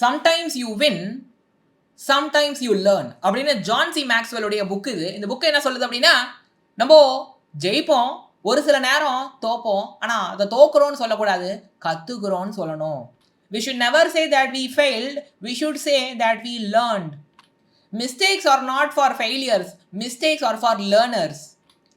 Sometimes you win sometimes you learn அப்படின்னு John C மேக்ஸ்வெல்லுடைய book இது. இந்த புக்கு என்ன சொல்லுது அப்படின்னா, நம்ம ஜெயிப்போம், ஒரு சில நேரம் தோப்போம், ஆனால் அதை தோக்குறோன்னு சொல்லக்கூடாது, கற்றுக்குறோன்னு சொல்லணும். We should never say that we failed, we should say that we learned. Mistakes are not for failures, mistakes are for learners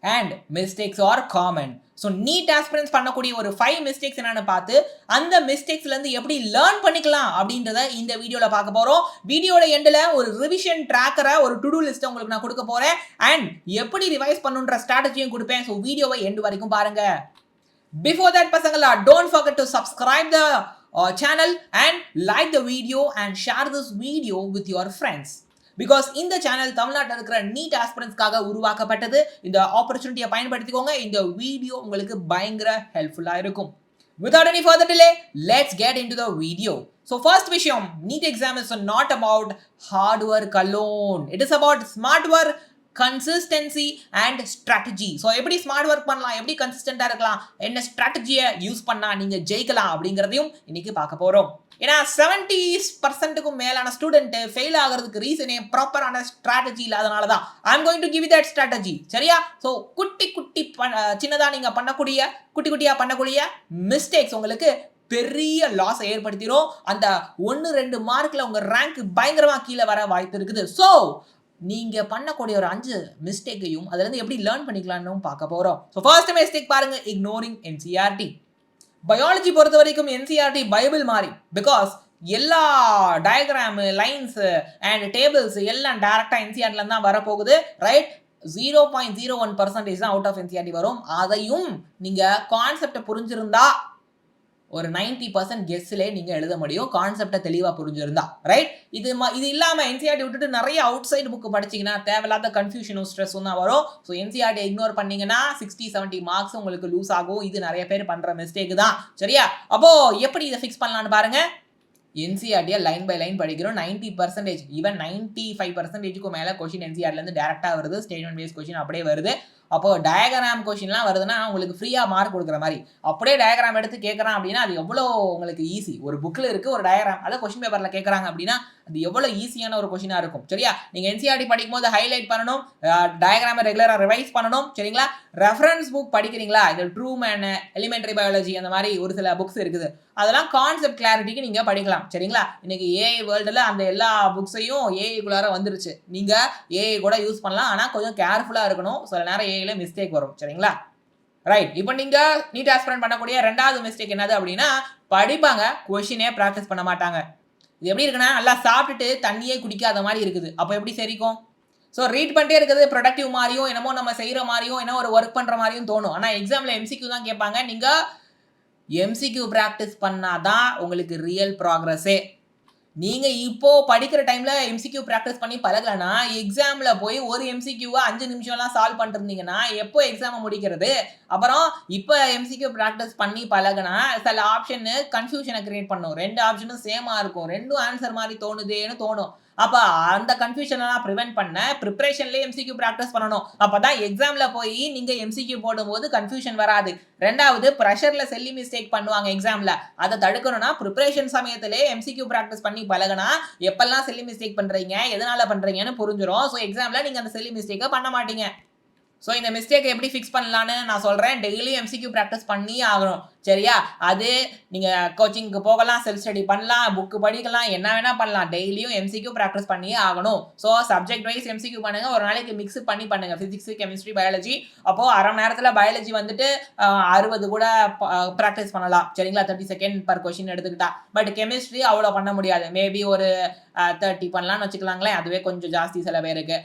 and mistakes are common. So NEET aspirants பண்ணக்கூடிய ஒரு 5 மிஸ்டேக்ஸ் என்னென்னு பார்த்து அந்த மிஸ்டேக்ஸ்லேருந்து எப்படி லேர்ன் பண்ணிக்கலாம் அப்படின்றத இந்த வீடியோவில் பார்க்க போகிறோம். வீடியோட எண்டில் ஒரு ரிவிஷன் ட்ராக்கரை, ஒரு டு டூ லிஸ்ட்டை உங்களுக்கு நான் கொடுக்க போகிறேன். அண்ட் எப்படி ரிவைஸ் பண்ணுன்ற ஸ்ட்ராட்டஜியும் கொடுப்பேன். ஸோ வீடியோவை எண்டு வரைக்கும் பாருங்கள். பிஃபோர் தட் பசங்களா, don't forget to subscribe the channel and like the video and share this video with your friends. Because இந்த சேனல் தமிழ்நாட்டில் இருக்கிற நீட் ஆஸ்பிரன்ஸ்க்காக உருவாக்கப்பட்டது. இந்த ஆப்பர்ச்சுனிட்டியை பயன்படுத்திக்கோங்க. இந்த வீடியோ உங்களுக்கு பயங்கர ஹெல்ப்ஃபுல்லாக இருக்கும். Without any further delay, let's get into the video. So first விஷயம், NEET exam is not about hard work alone. It is about smart work, consistency and strategy. So எப்படி ஸ்மார்ட் ஒர்க் பண்ணலாம், எப்படி கன்சிஸ்டண்டாக இருக்கலாம், என்ன ஸ்ட்ராட்டஜியை யூஸ் பண்ணால் நீங்கள் ஜெயிக்கலாம் அப்படிங்கிறதையும் இன்னைக்கு பார்க்க போகிறோம். ஏன்னா 70%க்கும் மேலான ஸ்டூடெண்ட் ஃபெயில் ஆகிறதுக்கு ரீசனே ப்ராப்பரான ஸ்ட்ராட்டஜி இல்லாதனால தான். I am going to give you that strategy. சரியா? ஸோ சின்னதாக நீங்கள் குட்டியாக பண்ணக்கூடிய மிஸ்டேக்ஸ் உங்களுக்கு பெரிய லாஸ் ஏற்படுத்திடும். அந்த 1-2 மார்க்கில் உங்கள் ரேங்க் பயங்கரமாக கீழே வர வாய்ப்பு இருக்குது. ஸோ நீங்கள் பண்ணக்கூடிய ஒரு 5 மிஸ்டேக்கையும் அதுலேருந்து எப்படி லேர்ன் பண்ணிக்கலாம்னு பார்க்க போகிறோம். ஸோ ஃபர்ஸ்ட் மிஸ்டேக் பாருங்க, இக்னோரிங் என்சிஆர்டி. பயாலஜி பொறுத்த வரைக்கும் என்சிஆர்டி பைபிள் மாதிரி. பிகாஸ் எல்லா டயக்ராமு, லைன்ஸ் அண்ட் டேபிள்ஸ் எல்லாம் டேரெக்டாக என்சிஆர்டில தான் வரப்போகுது. ரைட்? 0.01% தான் அவுட் ஆஃப் என்சிஆர்டி வரும். அதையும் நீங்கள் கான்செப்டை புரிஞ்சிருந்தா ஒரு 90% கெஸ்ஸிலே நீங்கள் எழுத முடியும், கான்செப்டை தெளிவாக புரிஞ்சிருந்தா. ரைட்? இது இல்லாமல் என்சிஆர்டி விட்டுட்டு நிறைய அவுட் சைடு புக்கு படிச்சிங்கன்னா தேவையில்லாத கன்ஃபியூஷனும் ஸ்ட்ரெஸ்ஸும் தான் வரும். ஸோ என்சிஆர்டி இக்னோர் பண்ணிங்கன்னா 60-70 மார்க்ஸ் உங்களுக்கு லூஸ் ஆகும். இது நிறைய பேர் பண்ணுற மிஸ்டேக் தான். சரியா? அப்போது எப்படி இதை ஃபிக்ஸ் பண்ணலான்னு பாருங்கள். என்சிஆர்டியை லைன் பை லைன் படிக்கிறோம். 90%, ஈவன் 95%க்கும் மேலே கொஷின் என்சிஆர்டிலேருந்து டேரெக்டாக வருது. ஸ்டேட்மெண்ட் பேஸ் கொஷின் அப்படியே வருது. அப்போ டயக்ராம் கொஷின்லாம் வருதுன்னா உங்களுக்கு ஃப்ரீயாக மார்க் கொடுக்குற மாதிரி. அப்படியே டயக்ராம் எடுத்து கேட்குறான் அப்படின்னா அது எவ்வளோ உங்களுக்கு ஈஸி. ஒரு புக்கில் இருக்குது ஒரு டயக்ராம், அதை கொஷின் பேப்பரில் கேட்குறாங்க அப்படின்னா அது எவ்வளோ ஈஸியான ஒரு கொஷினாக இருக்கும். சரியா? நீங்கள் என்சிஆர்டி படிக்கும் போது ஹைலைட் பண்ணணும், டயக்ராமை ரெகுலராக ரிவைஸ் பண்ணணும். சரிங்களா? ரெஃபரன்ஸ் புக் படிக்கிறீங்களா, இந்த ட்ரூமேன், எலிமெண்டரி பயாலஜி, அந்த மாதிரி ஒரு சில புக்ஸ் இருக்குது. அதெல்லாம் கான்செப்ட் கிளாரிட்டிக்கு நீங்கள் படிக்கலாம். சரிங்களா? இன்னைக்கு ஏஐ வேர்ல்டில் அந்த எல்லா புக்ஸையும் ஏஐக்குள்ளார வந்துருச்சு. நீங்கள் ஏஐ கூட யூஸ் பண்ணலாம், ஆனால் கொஞ்சம் கேர்ஃபுல்லாக இருக்கணும். சில நேரம் ஏஐல மிஸ்டேக் வரும். சரிங்களா? ரைட். இப்போ நீங்கள் நீட் ஆஸ்பிரன்ட் பண்ணக்கூடிய 2வது மிஸ்டேக் என்னது அப்படின்னா, படிப்பாங்க, கொஷினே ப்ராக்டிஸ் பண்ண மாட்டாங்க. இது எப்படி இருக்குன்னா, நல்லா சாப்பிட்டுட்டு தண்ணியே குடிக்காத மாதிரி இருக்குது. அப்போ எப்படி சரிக்கும்? ஸோ ரீட் பண்ணிட்டே இருக்கிறது ப்ரொடக்டிவ் மாதிரியும், என்னமோ நம்ம செய்கிற மாதிரியும், என்ன ஒரு ஒர்க் பண்ணுற மாதிரியும் தோணும். ஆனால் எக்ஸாமில் எம்சிக்யூ தான் கேட்பாங்க. நீங்கள் எம்சிக்யூ ப்ராக்டிஸ் பண்ணாதான் உங்களுக்கு ரியல் ப்ராக்ரஸே. நீங்கள் இப்போது படிக்கிற டைமில் எம்சிக்யூ ப்ராக்டிஸ் பண்ணி பழகலைன்னா எக்ஸாமில் போய் ஒரு எம்சிக்யூவை 5 நிமிஷம்லாம் சால்வ் பண்ணிருந்தீங்கன்னா எப்போ எக்ஸாமை முடிக்கிறது? அப்புறம் இப்போ எம்சிக்யூ ப்ராக்டிஸ் பண்ணி பழகினா சில ஆப்ஷனு கன்ஃபியூஷனை கிரியேட் பண்ணும். 2 ஆப்ஷனும் சேமாக இருக்கும், 2 ஆன்சர் மாதிரி தோணுதேன்னு தோணும். அப்போ அந்த கன்ஃபியூஷனெல்லாம் ப்ரிவென்ட் பண்ண ப்ரிப்ரேஷன்லேயே எம்சிக்யூ ப்ராக்டிஸ் பண்ணணும். அப்போ தான் எக்ஸாமில் போய் நீங்கள் எம்சிக்யூ போடும்போது கன்ஃபியூஷன் வராது. 2வது, ப்ரெஷரில் செல்லி மிஸ்டேக் பண்ணுவாங்க எக்ஸாமில். அதை தடுக்கணும்னா ப்ரிப்ரேஷன் சமயத்திலே எம்சிக்யூ ப்ராக்டிஸ் பண்ணி பழகினா எப்பெல்லாம் செல்லி மிஸ்டேக் பண்ணுறீங்க, எதனால் பண்ணுறீங்கன்னு புரிஞ்சிடும். ஸோ எக்ஸாமில் நீங்கள் அந்த செல்லி மிஸ்டேக்கை பண்ண மாட்டீங்க. ஸோ இந்த மிஸ்டேக்கை எப்படி ஃபிக்ஸ் பண்ணலான்னு நான் சொல்கிறேன். டெய்லி எம்சிக்யூ ப்ராக்டிஸ் பண்ணி ஆகணும். சரியா? அது நீங்கள் கோச்சிங்க்கு போகலாம், செல்ஃப் ஸ்டடி பண்ணலாம், புக்கு படிக்கலாம், என்ன வேணால் பண்ணலாம். டெய்லியும் எம்சிக்யூ ப்ராக்டிஸ் பண்ணியே ஆகணும். ஸோ சப்ஜெக்ட் வைஸ் எம்சிக்யூ பண்ணுங்கள். ஒரு நாளைக்கு மிக்ஸ் பண்ணுங்கள், ஃபிசிக்ஸ், கெமிஸ்ட்ரி, பயாலஜி. அப்போது அரை மணி நேரத்தில் பயாலஜி வந்துட்டு 60 கூட ப்ராக்டிஸ் பண்ணலாம். சரிங்களா? 30 செகண்ட் பர் கொஷின் எடுத்துக்கிட்டா. பட் கெமிஸ்ட்ரி அவ்வளோ பண்ண முடியாது. மேபி ஒரு 30 பண்ணலான்னு வச்சுக்கலாங்களேன். அதுவே கொஞ்சம் ஜாஸ்தி சில பேருக்கு.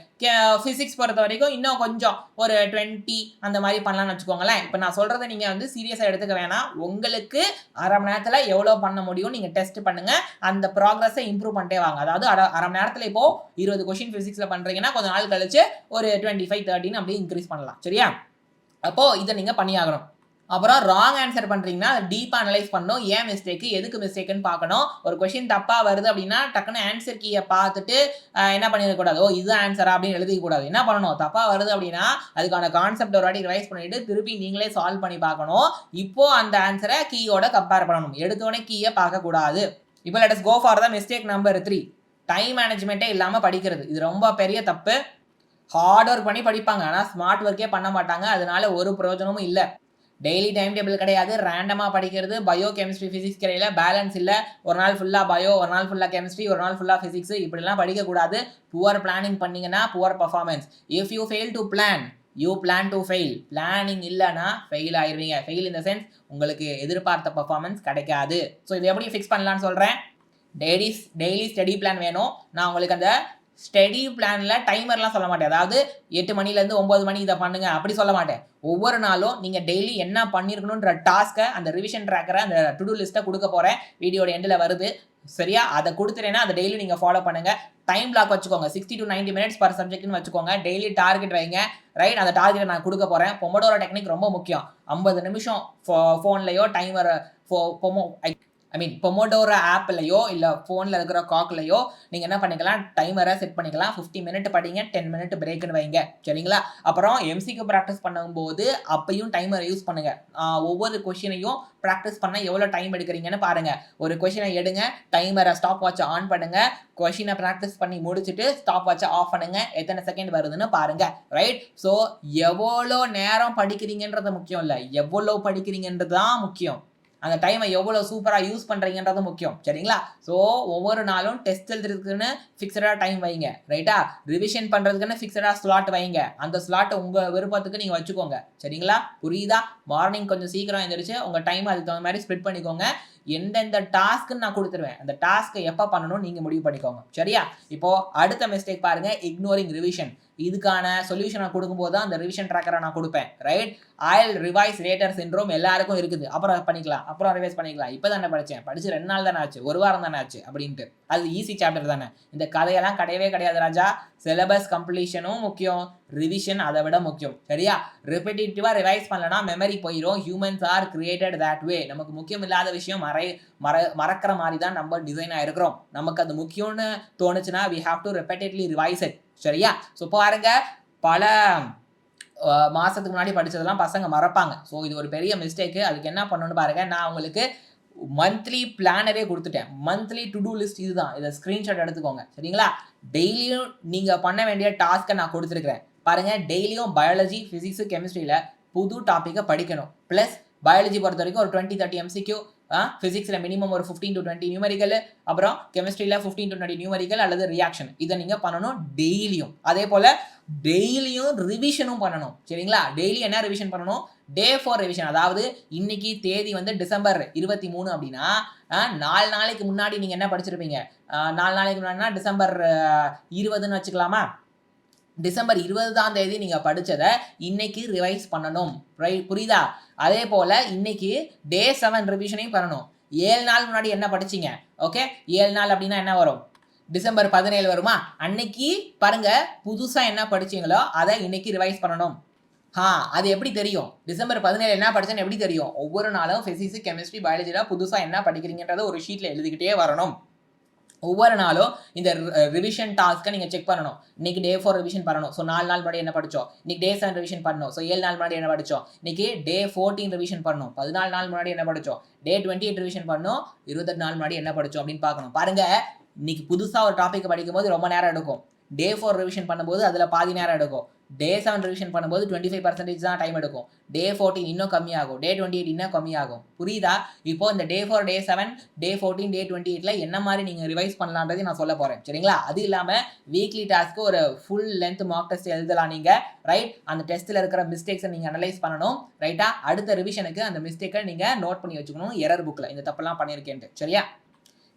ஃபிசிக்ஸ் பொறுத்த வரைக்கும் இன்னும் கொஞ்சம் ஒரு 20 அந்த மாதிரி பண்ணலான்னு வச்சுக்கோங்களேன். இப்போ நான் சொல்கிறத நீங்கள் வந்து சீரியஸாக எடுத்துக்க வேணாம். உங்களுக்கு அரை மணி நேரத்தில் எவ்வளோ பண்ண முடியும் நீங்கள் டெஸ்ட் பண்ணுங்கள். அந்த ப்ராக்ரஸை இம்ப்ரூவ் பண்ணிட்டே வாங்க. அதாவது அரை மணி நேரத்தில் இப்போது 20 கொஷின் ஃபிசிக்ஸில் பண்ணுறீங்கன்னா கொஞ்சம் நாள் கழிச்சு ஒரு 25-30 அப்படியே இன்க்ரீஸ் பண்ணலாம். சரியா? அப்போது இதை நீங்கள் பண்ணியாகணும். அப்புறம் ராங் ஆன்சர் பண்ணுறீங்கன்னா அதை டீப்பாக அனலைஸ் பண்ணணும். ஏன் மிஸ்டேக்கு, எதுக்கு மிஸ்டேக்குன்னு பார்க்கணும். ஒரு கொஷின் தப்பாக வருது அப்படின்னா டக்குன்னு ஆன்சர் கீயை பார்த்துட்டு என்ன பண்ணிடக்கூடாது, ஓ இது ஆன்சரா அப்படின்னு எழுதிக்கூடாது. என்ன பண்ணணும், தப்பாக வருது அப்படின்னா அதுக்கான கான்செப்ட் ஒரு வாட்டி ரிவைஸ் பண்ணிவிட்டு திருப்பி நீங்களே சால்வ் பண்ணி பார்க்கணும். இப்போது அந்த ஆன்சரை கீயோட கம்பேர் பண்ணணும். எடுத்தோடனே கீயை பார்க்கக்கூடாது. இப்போ let us go for the mistake number 3. Time மேனேஜ்மெண்ட்டே இல்லாமல் படிக்கிறது. இது ரொம்ப பெரிய தப்பு. ஹார்ட் ஒர்க் பண்ணி படிப்பாங்க, ஆனால் ஸ்மார்ட் ஒர்க்கே பண்ண மாட்டாங்க. அதனால ஒரு பிரயோஜனமும் இல்லை. டெய்லி டைம் டேபிள் கிடையாது, ரேண்டமாக படிக்கிறது. பயோ கெமிஸ்ட்ரி ஃபிசிக்ஸ் கிடையில, பேலன்ஸ் இல்லை. ஒரு நாள் ஃபுல்லாக பயோ, ஒரு நாள் ஃபுல்லாக கெமிஸ்ட்ரி, ஒரு நாள் ஃபுல்லாக ஃபிசிக்ஸ், இப்படிலாம் படிக்கக்கூடாது. புவர் பிளானிங் பண்ணிங்கன்னா poor performance. If you fail to plan, you plan to fail. Planning இல்லைன்னா ஃபெயில் ஆயிடுவீங்க. ஃபெயில் இந்த சென்ஸ் உங்களுக்கு எதிர்பார்த்த பர்ஃபார்மன்ஸ் கிடைக்காது. ஸோ இதை எப்படி ஃபிக்ஸ் பண்ணலான்னு சொல்கிறேன். டெய்லி ஸ்டடி பிளான் வேணும். நான் உங்களுக்கு அந்த ஸ்டடி பிளானில் டைமர்லாம் சொல்ல மாட்டேன். அதாவது 8 மணிலேருந்து 9 மணி இதை பண்ணுங்க அப்படி சொல்ல மாட்டேன். ஒவ்வொரு நாளும் நீங்கள் டெய்லி என்ன பண்ணியிருக்கணுன்ற டாஸ்க்கை, அந்த ரிவிஷன் ட்ராக்கரை, அந்த டு டூ லிஸ்ட்டை கொடுக்க போகிறேன். வீடியோட எண்டில் வருது சரியா? அதை கொடுத்துட்டேன்னா அதை டெய்லி நீங்கள் ஃபாலோ பண்ணுங்கள். டைம் பிளாக் வச்சுக்கோங்க. 60 to 90 minutes பர் சப்ஜெக்ட்னு வச்சுக்கோங்க. டெய்லி டார்கெட் வைங்க. ரைட், அந்த டார்கெட்டை நான் கொடுக்க போகிறேன். பொமோடோரோ டெக்னிக் ரொம்ப முக்கியம். 50 நிமிஷம் ஃபோன்லையோ டைமர் பொமோடோரோ ஆப்லையோ இல்லை ஃபோனில் இருக்கிற காக்லையோ நீங்கள் என்ன பண்ணிக்கலாம், டைமரை செட் பண்ணிக்கலாம். 50 minute படிங்க, 10 minute பிரேக்குன்னு வைங்க சரிங்களா? அப்புறம் எம்சிக்கு ப்ராக்டிஸ் பண்ணும்போது அப்பையும் டைமரை யூஸ் பண்ணுங்கள். ஒவ்வொரு கொஷினையும் ப்ராக்டிஸ் பண்ண எவ்வளோ டைம் எடுக்கிறீங்கன்னு பாருங்கள். ஒரு கொஷினை எடுங்க, டைமரை ஸ்டாப் வாட்சை ஆன் பண்ணுங்கள், கொஷினை ப்ராக்டிஸ் பண்ணி முடிச்சுட்டு ஸ்டாப் வாட்சை ஆஃப் பண்ணுங்கள், எத்தனை செகண்ட் வருதுன்னு பாருங்கள். ரைட், ஸோ எவ்வளோ நேரம் படிக்கிறீங்கன்றது முக்கியம் இல்லை, எவ்வளோ படிக்கிறீங்கன்றது தான் முக்கியம். அந்த டைமை எவ்வளோ சூப்பராக யூஸ் பண்ணுறீங்கன்றது முக்கியம் சரிங்களா? ஸோ ஒவ்வொரு நாளும் டெஸ்ட் எழுதுறதுக்குன்னு ஃபிக்ஸடாக டைம் வைங்க. ரைட்டா? ரிவிஷன் பண்ணுறதுக்குன்னு ஃபிக்ஸடாக ஸ்லாட் வைங்க. அந்த ஸ்லாட்டை உங்கள் விருப்பத்துக்கு நீங்கள் வச்சுக்கோங்க சரிங்களா? புரியுதா? மார்னிங் கொஞ்சம் சீக்கிரம் எழுந்திரிச்சு உங்கள் டைம் அதுக்கு தகுந்த மாதிரி ஸ்ப்ளிட் பண்ணிக்கோங்க. எந்தெந்த டாஸ்க்குன்னு நான் கொடுத்துருவேன், அந்த டாஸ்க்கை எப்போ பண்ணணும் நீங்கள் முடிவு பண்ணிக்கோங்க சரியா? இப்போது அடுத்த மிஸ்டேக் பாருங்கள், இக்னோரிங் ரிவிஷன். இதுக்கான சொல்யூஷனை கொடுக்கும்போது தான் அந்த ரிவிஷன் ட்ராக்கரை நான் கொடுப்பேன். ரைட், ஐல் ரிவைஸ் லேட்டர் சிண்ட்ரோம் எல்லாருக்கும் இருக்குது. அப்புறம் பண்ணிக்கலாம், அப்புறம் ரிவைஸ் பண்ணிக்கலாம். இப்போ தானே படித்து 2 நாள் தானே ஆச்சு, 1 வாரம் தானே ஆச்சு அப்படின்ட்டு. அது ஈஸி சாப்டர் தானே. இந்த கதையெல்லாம் கிடையவே கிடையாது ராஜா. சிலபஸ் கம்ப்ளீஷனும் முக்கியம், ரிவிஷன் அதை விட முக்கியம் சரியா? ரிப்பீட்டிவாக ரிவைஸ் பண்ணலன்னா மெமரி போயிடும். Humans are created that way. நமக்கு முக்கியம் இல்லாத விஷயம் மறக்கிற மாதிரி தான் நம்ம டிசைன் ஆகிருக்கிறோம். நமக்கு அது முக்கியம்னு தோணுச்சுன்னா we have to repeatedly revise it சரியா? ஸோ பாருங்க, பல மாதத்துக்கு முன்னாடி படித்ததெல்லாம் பசங்க மறப்பாங்க. ஸோ இது ஒரு பெரிய மிஸ்டேக்கு. அதுக்கு என்ன பண்ணணும்னு பாருங்கள், நான் உங்களுக்கு மந்த்லி பிளானரே கொடுத்துட்டேன். மந்த்லி டு டூ லிஸ்ட் இதுதான். இதை ஸ்க்ரீன்ஷாட் எடுத்துக்கோங்க சரிங்களா? டெய்லியும் நீங்கள் பண்ண வேண்டிய டாஸ்க்கை நான் கொடுத்துருக்குறேன் பாருங்கள். டெய்லியும் பயாலஜி, ஃபிசிக்ஸு, கெமிஸ்ட்ரியில் புது டாப்பிக்கை படிக்கணும். ப்ளஸ் பயாலஜி பொறுத்த வரைக்கும் ஒரு 20-30 MCQ, ஃபிசிக்ஸில் மினிமம் ஒரு 15 to 20 நியூமரிக்கல், அப்புறம் கெமிஸ்ட்ரியில் 15 to 20 நியூமரிக்கல் அல்லது ரியாக்ஷன். இதை நீங்கள் பண்ணணும் டெய்லியும். அதே போல் டெய்லியும் ரிவிஷனும் பண்ணணும் சரிங்களா? டெய்லி என்ன ரிவிஷன் பண்ணணும்? Day 4 revision. அதாவது இன்னைக்கு தேதி வந்து December 23 அப்படின்னா 4 நாளைக்கு முன்னாடி நீங்கள் என்ன படிச்சிருப்பீங்க? 4 நாளைக்கு முன்னாடினா December 20ன்னு வச்சுக்கலாமா? December 20ஆம் தேதி நீங்கள் படித்ததை இன்னைக்கு ரிவைஸ் பண்ணணும். ரைட், புரியுதா? அதே போல் இன்னைக்கு Day 7 ரிவிஷனையும் பண்ணணும். 7 நாள் முன்னாடி என்ன படிச்சிங்க? ஓகே, 7 நாள் அப்படின்னா என்ன வரும்? December 17 வருமா? அன்னைக்கு பாருங்க, புதுசாக என்ன படிச்சீங்களோ அதை இன்னைக்கு ரிவைஸ் பண்ணணும். அது எப்படி தெரியும்? December 17 என்ன படிச்சேன்னு எப்படி தெரியும்? ஒவ்வொரு நாளும் ஃபிசிக்ஸ், கெமிஸ்ட்ரி, பயாலஜியில் புதுசாக என்ன படிக்கிறீங்கன்றதை ஒரு ஷீட்டில் எழுதிக்கிட்டே வரணும். ஒவ்வொரு நாளும் இந்த ரிவிஷன் டாஸ்க்கை நீங்கள் செக் பண்ணணும். இன்னைக்கு Day 4 ரிவிஷன் பண்ணணும். ஸோ 4 நாள் முன்னாடி என்ன படித்தோம்? இன்னைக்கு Day 7 ரிவிஷன் பண்ணணும். ஸோ 7 நாள் முன்னாடி என்ன படித்தோம்? இன்னைக்கு Day 14 ரிவிஷன் பண்ணணும். 14 நாள் முன்னாடி என்ன படித்தோம்? Day 28 ரிவிஷன் பண்ணணும். 28 நாள் முன்னாடி என்ன படித்தோம் அப்படின்னு பார்க்கணும். பாருங்க, இன்னைக்கு புதுசாக ஒரு டாபிக் படிக்கும்போது ரொம்ப நேரம் எடுக்கும். Day 4 ரிவிஷன் பண்ணும்போது அதில் பாதி நேரம் எடுக்கும். Day 7 ரிவிஷன் பண்ணும்போது 25% தான் டைம் எடுக்கும். Day 14 இன்னும் கம்மியாகும். Day 28 இன்னும் கம்மியாகும். புரியுதா? இப்போ இந்த Day 4, Day 7, Day 14, Day 28ல என்ன மாதிரி நீங்கள் ரிவைஸ் பண்ணலான்றதை நான் சொல்ல போகிறேன் சரிங்களா? அது இல்லாமல் வீக்லி டாஸ்க்கு ஒரு ஃபுல் லென்த் மார்க் டெஸ்ட் எழுதலாம் நீங்கள். ரைட், அந்த டெஸ்ட்டில் இருக்கிற மிஸ்டேக்ஸை நீங்கள் அனலைஸ் பண்ணணும். ரைட்டா? அடுத்த ரிவிஷனுக்கு அந்த மிஸ்டேக்கை நீங்கள் நோட் பண்ணி வச்சுக்கணும் எரர் புக்கில், இந்த தப்பெல்லாம் பண்ணியிருக்கேன்ட்டு சரியா?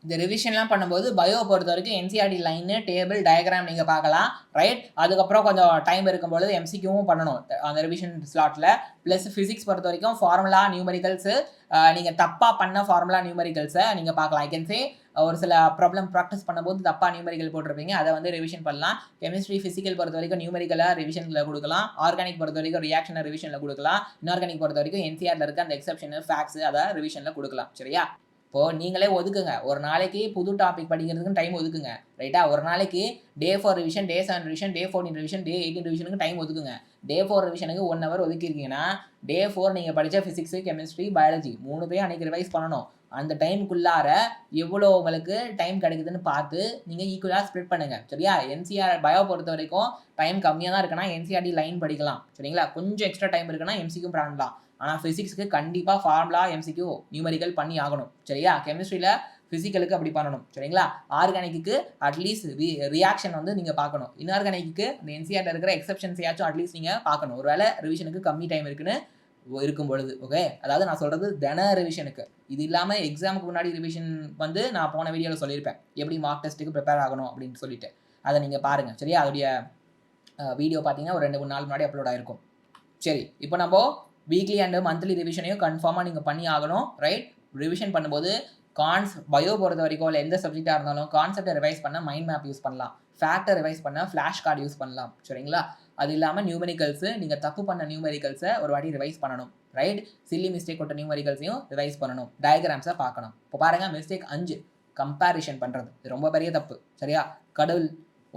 இந்த ரிவிஷன்லாம் பண்ணும்போது பயோ பொறுத்த வரைக்கும் என்சிஆர்டி லைனு, டேபிள், டயக்ராம் நீங்கள் பார்க்கலாம். ரைட், அதுக்கப்புறம் கொஞ்சம் டைம் இருக்கும்பொழுது எம்சிக்யூவும் பண்ணணும் அந்த ரிவிஷன் ஸ்லாட்டில். ப்ளஸ் ஃபிசிக்ஸ் பொறுத்த வரைக்கும் ஃபார்முலா, நியூமரிக்கல்ஸு, நீங்கள் தப்பாக பண்ண ஃபார்முலா, நியூமரிக்கல்ஸை நீங்கள் பார்க்கலாம். ஐ கேன் சே ஒரு சில ப்ராப்ளம் ப்ராக்டிஸ் பண்ணும்போது தப்பாக நியூமரிக்கல் போட்டிருப்பீங்க, அதை வந்து ரிவிஷன் பண்ணலாம். கெமிஸ்ட்ரி, ஃபிசிக்கல் பொறுத்த வரைக்கும் நியூமரிக்கலாக ரிவிஷனில் கொடுக்கலாம். ஆர்கானிக் பொறுத்த வரைக்கும் ரியாக்ஷனை ரிவிஷனில் கொடுக்கலாம். இன்ஆர்கானிக் பொறுத்த வரைக்கும் என்சிஆரில் இருக்க அந்த எக்ஸப்ஷனு, ஃபேக்ஸு அதை ரிவிஷனில் கொடுக்கலாம் சரியா? இப்போது நீங்களே ஒதுக்குங்க, ஒரு நாளைக்கு புது டாபிக் படிக்கிறதுக்கு டைம் ஒதுக்குங்க. ரைட்டா? ஒரு நாளைக்கு Day 4 revision, Day 7 revision, Day 14 revision, Day 18 ரிவிஷனுக்கு டைம் ஒதுக்குங்க. Day 4 ரிவிஷனுக்கு 1 hour ஒதுக்கிருக்கீங்கன்னா Day 4 நீங்கள் படித்த ஃபிசிக்ஸு, கெமிஸ்ட்ரி, பயாலஜி 3 அன்றைக்கி ரிவைஸ் பண்ணணும். அந்த டைமுக்குள்ளார எவ்வளோ உங்களுக்கு டைம் கிடைக்குதுன்னு பார்த்து நீங்கள் ஈக்குவலாக ஸ்ப்ளிட் பண்ணுங்கள். சரியா? என்சிஆர் பயோ பொறுத்த வரைக்கும் டைம் கம்மியாக தான் இருக்குன்னா என்சிஆர்டி லைன் படிக்கலாம். சரிங்களா? கொஞ்சம் எக்ஸ்ட்ரா டைம் இருக்குன்னா எம்சிக்கும் பண்ணலாம். ஆனால் ஃபிசிக்ஸ்க்கு கண்டிப்பாக ஃபார்முலா எம்சிக்யூ நியூமெரிக்கல் பண்ணி ஆகணும். சரியா? கெமிஸ்ட்ரியில் ஃபிசிக்கலுக்கு அப்படி பண்ணணும். சரிங்களா? ஆர்கானிக்கு அட்லீஸ்ட் ரியாக்ஷன் வந்து நீங்கள் பார்க்கணும். இன்ஆர்கானிக்கு இந்த என்சிஆர்ல இருக்கிற எக்ஸப்ஷன்ஸையாச்சும் அட்லீஸ்ட் நீங்கள் பார்க்கணும். ஒருவேளை ரிவிஷனுக்கு கம்மி டைம் இருக்குன்னு இருக்கும் பொழுது. ஓகே, அதாவது நான் சொல்கிறது தின ரிவிஷனுக்கு. இது இல்லாமல் எக்ஸாமுக்கு முன்னாடி ரிவிஷன் வந்து நான் போன வீடியோவில் சொல்லியிருப்பேன் எப்படி மார்க் டெஸ்ட்டுக்கு ப்ரிப்பேர் ஆகணும் அப்படின்னு சொல்லிட்டு. அதை நீங்கள் பாருங்கள். சரியா? அதோடைய வீடியோ பார்த்தீங்கன்னா ஒரு 2-3 நாள் முன்னாடி அப்லோட் ஆகிருக்கும். சரி, இப்போ நம்ம வீக்லி அண்ட் மந்த்லி ரிவிஷனையும் கன்ஃபார்மாக நீங்கள் பண்ணி ஆகணும். ரைட்? ரிவிஷன் பண்ணும்போது பயோ பொறுத்த வரைக்கும் இல்லை எந்த சப்ஜெக்டாக இருந்தாலும் கான்செப்டை ரிவைஸ் பண்ண மைண்ட் மேப் யூஸ் பண்ணலாம். ஃபேக்டை ரிவைஸ் பண்ண ஃப்ளாஷ் கார்டு யூஸ் பண்ணலாம். சரிங்களா? அது இல்லாமல் நியூமெரிக்கல்ஸு நீங்கள் தப்பு பண்ண நியூமெரிக்கல்ஸை ஒரு வாட்டி ரிவைஸ் பண்ணணும். ரைட்? சில்லி மிஸ்டேக் கொண்ட நியூமெரிக்கல்ஸையும் ரிவைஸ் பண்ணணும். டயக்ராம்ஸை பார்க்கணும். இப்போ பாருங்கள், மிஸ்டேக் 5 கம்பேரிஷன் பண்ணுறது. இது ரொம்ப பெரிய தப்பு. சரியா? கடவுள்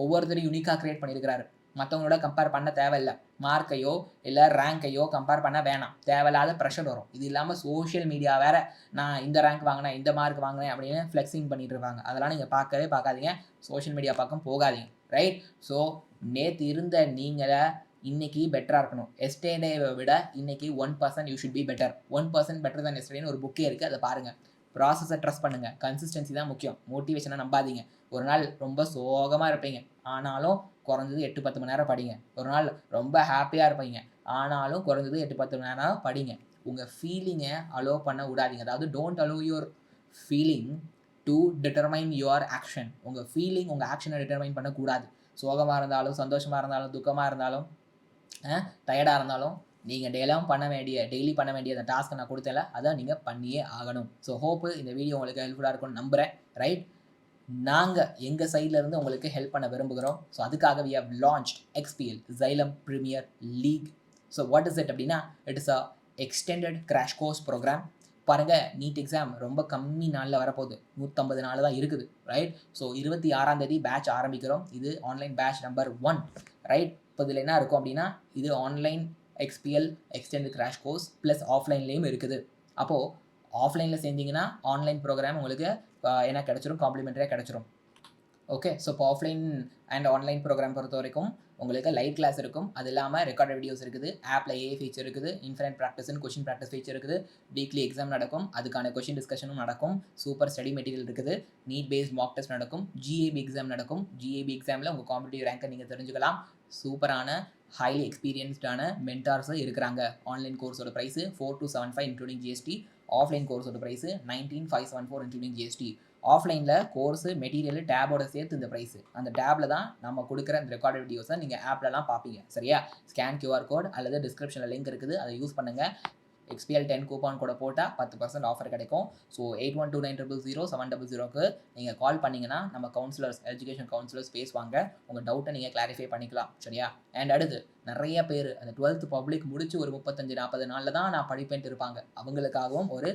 ஒவ்வொருத்தரும் யூனிக்காக க்ரியேட் பண்ணியிருக்கிறாரு. மற்றவங்களோட கம்பேர் பண்ண தேவையில்லை. மார்க்கையோ இல்லை ரேங்கையோ கம்பேர் பண்ண வேணாம். தேவையில்லாத ப்ரெஷர் வரும். இது இல்லாமல் சோஷியல் மீடியா வேறு நான் இந்த ரேங்க் வாங்கினேன், இந்த மார்க் வாங்கினேன் அப்படின்னு ஃப்ளெக்ஸிங் பண்ணிட்டு இருப்பாங்க. அதெல்லாம் நீங்கள் பார்க்காதீங்க. சோஷியல் மீடியா பக்கம் போகாதீங்க. ரைட்? ஸோ நேற்று இருந்த நீங்களை இன்னைக்கு பெட்டராக இருக்கணும். எஸ்டேடேவை விட இன்னைக்கு 1% you should be better. 1% better தான் எஸ்டேன்னு ஒரு புக்கே இருக்குது. அதை பாருங்கள். ப்ராசஸை ட்ரஸ்ட் பண்ணுங்கள். கன்சிஸ்டன்சி தான் முக்கியம். மோட்டிவேஷனை நம்பாதீங்க. ஒரு நாள் ரொம்ப சோகமாக இருப்பீங்க, ஆனாலும் குறைஞ்சது 8-10 மணி நேரம் படிங்க. ஒரு நாள் ரொம்ப ஹாப்பியாக இருப்பீங்க, ஆனாலும் குறைஞ்சது 8-10 மணி நேரம் படிங்க. உங்கள் ஃபீலிங்கை அலோவ் பண்ண விடாதீங்க. அதாவது don't allow your feeling to determine your action. உங்கள் ஃபீலிங் உங்கள் ஆக்ஷனை டிட்டர்மைன் பண்ணக்கூடாது. சோகமாக இருந்தாலும், சந்தோஷமாக இருந்தாலும், துக்கமாக இருந்தாலும், டயர்டாக இருந்தாலும் நீங்கள் டெய்லி பண்ண வேண்டிய அந்த டாஸ்க்கை நான் கொடுத்தேன்ல, அதை நீங்கள் பண்ணியே ஆகணும். ஸோ ஹோப்பு இந்த வீடியோ உங்களுக்கு ஹெல்ப்ஃபுல்லாக இருக்கும்னு நம்புகிறேன். ரைட்? நாங்கள் எங்கள் சைட்லேருந்து உங்களுக்கு ஹெல்ப் பண்ண விரும்புகிறோம். ஸோ அதுக்காக we have launched XPL Xylem Premier League. So what is it அப்படின்னா, it is a extended crash course program. பாருங்கள், நீட் எக்ஸாம் ரொம்ப கம்மி நாளில் வரப்போகுது. 150 நாள் தான் இருக்குது. ரைட்? ஸோ 26ஆம் தேதி பேட்ச் ஆரம்பிக்கிறோம். இது ஆன்லைன் பேட்ச் நம்பர் 1. ரைட்? இப்போ இதில் என்ன இருக்கும் அப்படின்னா, இது online XPL extended crash course plus ஆஃப்லைன்லேயும் இருக்குது. அப்போது ஆஃப்லைனில் சேர்ந்தீங்கன்னா ஆன்லைன் ப்ரோக்ராம் உங்களுக்கு என்ன கிடச்சிரும், காம்ப்ளிமெண்ட்ரியாக கிடச்சிரும். ஓகே, ஸோ இப்போ ஆஃப்லைன் அண்ட் ஆன்லைன் ப்ரோக்ராம் பொறுத்த வரைக்கும் உங்களுக்கு லைவ் கிளாஸ் இருக்கும். அது இல்லாமல் ரெக்கார்ட் வீடியோஸ் இருக்குது. ஆப்பில் ஏஐ ஃபீச்சர் இருக்குது. இன்ஃபினிட் ப்ராக்டிஸ்னு கொஷின் ப்ராக்டிஸ் ஃபீச்சர் இருக்குது. வீக்லி எக்ஸாம் நடக்கும். அதுக்கான கொஷின் டிஸ்கஷனும் நடக்கும். சூப்பர் ஸ்டடி மெட்டீரியல் இருக்குது. நீட் பேஸ்ட் மாக் டெஸ்ட் நடக்கும். ஜிஏபி எக்ஸாம் நடக்கும். ஜிஏபி எக்ஸாமில் உங்கள் காம்படிட்டிவ் ரேங்கை நீங்கள் தெரிஞ்சுக்கலாம். சூப்பரான ஹைலி எக்ஸ்பீரியன்ஸ்டான மென்டார்ஸு இருக்கிறாங்க. ஆன்லைன் கோர்ஸோட ப்ரைஸு 4275 இன்க்ளூடிங் ஜிஎஸ்டி. ஆஃப்லைன் கோர்ஸோட ப்ரைஸு 19574 இன்க்ளூடிங் ஜிஎஸ்டி. ஆஃப்லைனில் கோர்ஸு மெட்டீரியல் டேபோட சேர்த்து இந்த ப்ரைஸு. அந்த டேபில் தான் நம்ம கொடுக்குற இந்த ரெக்கார்டு வீடியோஸை நீங்கள் ஆப்லலாம் பார்ப்பீங்க. சரியா? ஸ்கேன் QR கோட் அல்லது டிஸ்கிரிப்ஷனில் லிங்க் இருக்குது. அதை யூஸ் பண்ணுங்கள். XPL 10 கூப்பான் கூட போட்டால் 10% ஆஃபர் கிடைக்கும். ஸோ 8129000700க்கு நீங்கள் கால் பண்ணிங்கன்னா நம்ம கவுன்சிலர்ஸ், எஜுகேஷன் கவுன்சிலர்ஸ் பேசுவாங்க. உங்கள் டவுட்டை நீங்கள் கிளாரிஃபை பண்ணிக்கலாம். சரியா? அண்ட் அடுத்து நிறைய பேர் அந்த 12th பப்ளிக் முடிச்சு ஒரு 35-40 நாளில் தான் நான் படிப்பேன்ட்டு இருப்பாங்க. அவங்களுக்காகவும் ஒரு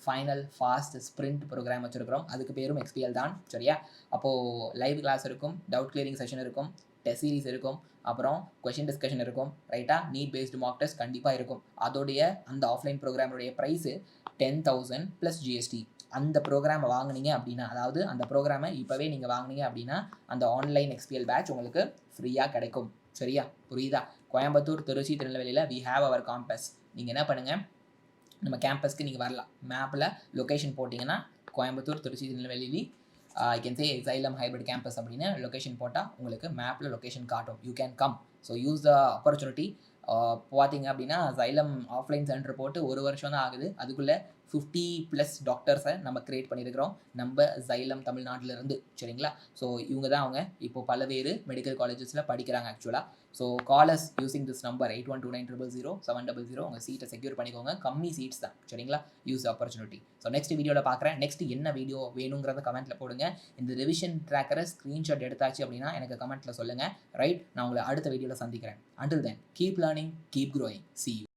ஃபைனல் ஃபாஸ்ட் ஸ்ப்ரிண்ட் ப்ரோக்ராம் வச்சுருக்கிறோம். அதுக்கு பேரும் XPL தான். சரியா? அப்போது லைவ் கிளாஸ் இருக்கும், டவுட் கிளியரிங் செஷன் இருக்கும், டெஸ்ட் சீரிஸ் இருக்கும், அப்புறம் கொஷின் டிஸ்கஷன் இருக்கும். ரைட்டாக? நீட் பேஸ்டு மாக் டெஸ்ட் கண்டிப்பாக இருக்கும். அதோடைய அந்த ஆஃப்லைன் ப்ரோக்ராமுடைய ப்ரைஸு 10,000 ப்ளஸ் ஜிஎஸ்டி. அந்த ப்ரோக்ராமை வாங்கினீங்க அப்படின்னா, அதாவது அந்த ப்ரோக்ராமை இப்போவே நீங்கள் வாங்கினீங்க அப்படின்னா அந்த ஆன்லைன் XPL பேட்ச் உங்களுக்கு ஃப்ரீயாக கிடைக்கும். சரியா? புரியுதா? கோயம்புத்தூர், திருச்சி, திருநெல்வேலியில் we have our campus. நீங்கள் என்ன பண்ணுங்கள், நம்ம கேம்பஸ்க்கு நீங்கள் வரலாம். மேப்பில் லொக்கேஷன் போட்டிங்கன்னா Coimbatore, Trichy, Tirunelveli I can say Xylem hybrid campus அப்படின்னு லொக்கேஷன் போட்டால் உங்களுக்கு மேப்பில் லொக்கேஷன் காட்டும். You can come. So use the opportunity. பார்த்தீங்க அப்படின்னா Xylem ஆஃப்லைன் சென்டர் போட்டு 1 வருஷம் தான் ஆகுது. அதுக்குள்ளே 50+ டாக்டர்ஸை நம்ம க்ரியேட் பண்ணியிருக்கிறோம் நம்ம Xylem தமிழ்நாட்டிலேருந்து. சரிங்களா? ஸோ இவங்க தான் அவங்க இப்போது பல்வேறு மெடிக்கல் காலேஜஸில் படிக்கிறாங்க ஆக்சுவலாக. So callers using this number 8129000700 உங்கள் சீட்டை செக்யூர் பண்ணிக்கோங்க. கம்மி சீட்ஸ் தான். சரிங்களா? Use opportunity. ஸோ நெக்ஸ்ட் வீடியோவில் பார்க்குறேன். நெக்ஸ்ட் என்ன வீடியோ வேணுங்கிறத கமெண்ட்டில் போடுங்க. இந்த ரிவிஷன் ட்ராக்கரை ஸ்க்ரீன்ஷாட் எடுத்தாச்சு அப்படின்னா எனக்கு கமெண்ட்டில் சொல்லுங்கள். ரைட்? நான் உங்களை அடுத்த வீடியோவில் சந்திக்கிறேன். Until then, keep learning, keep growing. See you.